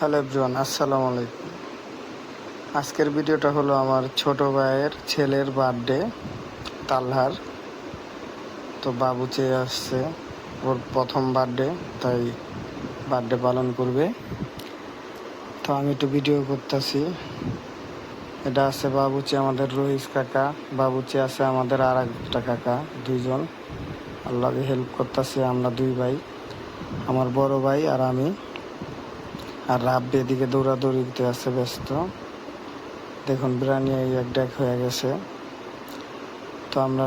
Hello everyone, আসসালামু আলাইকুম। আজকের ভিডিওটা হলো আমার ছোট ভাইয়ের ছেলের বার্থডে, তালহার। তো বাবু চেয়ে আসছে, ওর প্রথম বার্থডে, তাই বার্থডে পালন করবে। তো আমি একটু ভিডিও করতেছি। এটা আছে বাবুচি আমাদের রহিস কাকা, বাবুচি আছে আমাদের আর একটা কাকা, দুইজন আল্লাহকে হেল্প করতেছে। আমরা দুই ভাই, আমার বড় ভাই আর আমি। আর রাব্বি এদিকে দৌড়াদৌড়িতে আছে ব্যস্ত। দেখুন বিরিয়ানি এক ডেক হয়ে গেছে। তো আমরা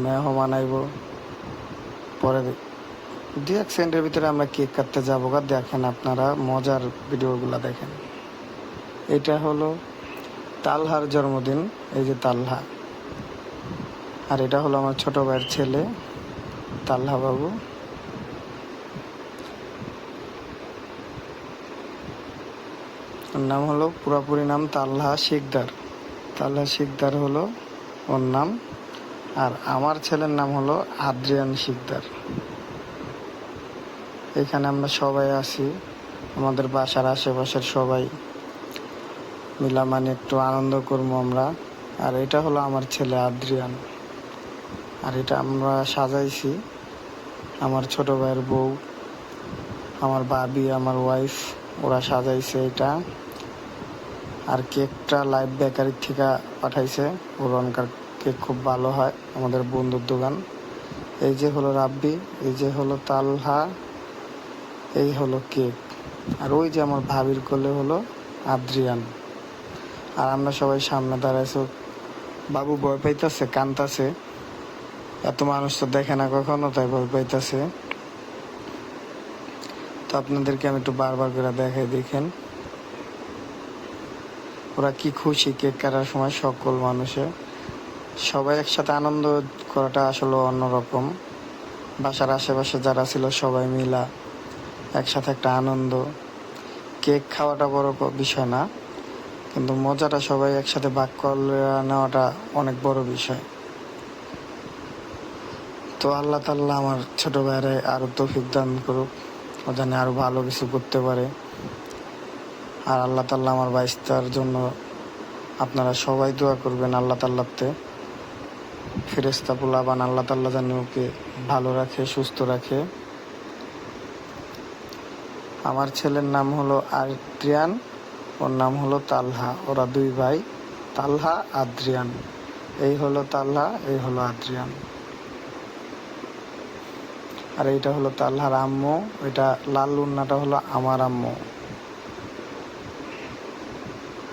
মেহমান আইব, পরে 2-1 সেকেন্ডের ভিতরে আমরা কেক কাটতে যাবো। দেখেন আপনারা মজার ভিডিওগুলো দেখেন। এটা হলো তালহার জন্মদিন, এই যে তালহা। আর এটা হলো আমার ছোট ভাইয়ের ছেলে তালহা বাবু। ওর নাম হলো পুরাপুরি নাম তালহা শিকদার। তালহা শিকদার হলো ওর নাম। আর আমার ছেলের নাম হলো আদ্রিয়ান শিকদার। এখানে আমরা সবাই আছি, আমাদের বাসার আশেপাশের সবাই মিলামানি একটু আনন্দ করবো আমরা। আর এটা হলো আমার ছেলে আদ্রিয়ান। আর এটা আমরা সাজাইছি আমার ছোট ভাইয়ের বউ, আমার ভাবি, আমার ওয়াইফ, ওরা সাজাইছে এটা। আর কেকটা লাইভ বেকারির থেকে পাঠাইছে, ওরনকার কেক খুব ভালো হয়, আমাদের বন্ধুর দোকান। এই যে হলো রাব্বি, এই যে হলো তালহা, এই হলো কেক। আর ওই যে আমার ভাবির কোলে হলো আদ্রিয়ান। আর আমরা সবাই সামনে দাঁড়াইছি। বাবু ভয় পাইতেছে, কানতাছে, এত মানুষ তো দেখে না কখনো, তাই ভয় পাইতেছে। তো আপনাদেরকে আমি একটু বারবার করে দেখাই, দেখেন ওরা কি খুশি কেক কাটার সময়। সকল মানুষে সবাই একসাথে আনন্দ করাটা আসলে অন্যরকম। বাসার আশেপাশে যারা ছিল সবাই মিলা একসাথে একটা আনন্দ। কেক খাওয়াটা বড় বিষয় না, কিন্তু মজাটা সবাই একসাথে ভাগ করে নেওয়াটা অনেক বড় বিষয়। তো আল্লাহ তাআলা আমার ছোট ভাইয়ের আরও তৌফিক দান করুক, ও জানে আরও ভালো কিছু করতে পারে। আর আল্লাহ তাআলা আমার বাইস্তার জন্য আপনারা সবাই দোয়া করবেন। আল্লাহ তাআলাতে ফেরেশতা পোলাবান আল্লাহ তাআলা যেন ওকে ভালো রাখে, সুস্থ রাখে। আমার ছেলের নাম হলো আদ্রিয়ান, ওর নাম হলো তালহা। ওরা দুই ভাই, তালহা আদ্রিয়ান। এই হলো তালহা, এই হলো আদ্রিয়ান। আর এইটা হলো তালহার আম্মু, ওইটা লাল উন্নাটা হলো আমার আম্মু।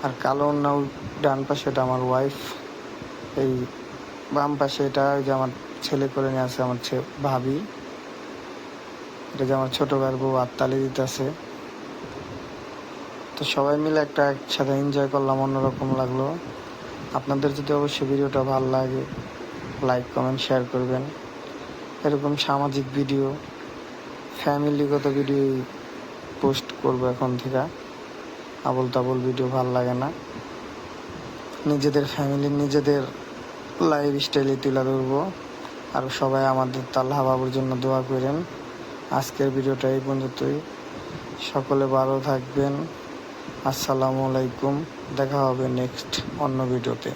আর কালো উন্না ডান পাশে, এটা আমার ওয়াইফ। এই বাম পাশে এটা ওই যে আমার ছেলে করে নিয়ে আছে, আমার ভাবি। এটা যে আমার ছোটো ভাইয়ের বউ আত্মালি দিতেছে। তো সবাই মিলে একটা একসাথে এনজয় করলাম, অন্যরকম লাগলো। আপনাদের যদি অবশ্যই ভিডিওটা ভালো লাগে, লাইক কমেন্ট শেয়ার করবেন। এরকম সামাজিক ভিডিও, ফ্যামিলিগত ভিডিও পোস্ট করবো এখন থেকে। আবল তাবল ভিডিও ভাল লাগে না। নিজেদের ফ্যামিলির নিজেদের লাইফ স্টাইলে তুলে ধরবো। আর সবাই আমাদের তালহা বাবুর জন্য দোয়া করেন। আজকের ভিডিওটা এই পর্যন্তই। সকলে ভালো থাকবেন। আসসালামু আলাইকুম। দেখা হবে নেক্সট অন্য ভিডিওতে।